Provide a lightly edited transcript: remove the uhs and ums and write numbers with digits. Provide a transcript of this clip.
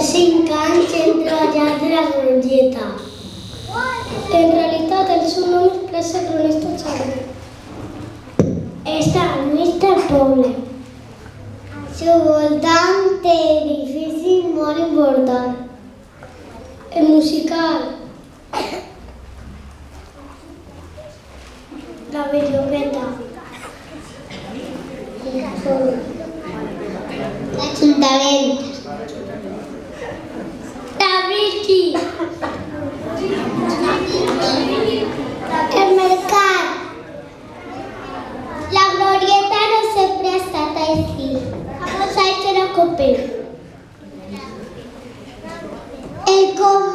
5 anys hem treballat a la Glorieta. En realitat, el seu nom és plaça Cronista Xavier. Està al mig del poble. Al seu voltant té edificis molt importants. El musical, la biblioteca, l'Ajuntament, la Vicky, el mercat. La Glorieta no sempre ha estat així. Fa molts anys era copet. El comerç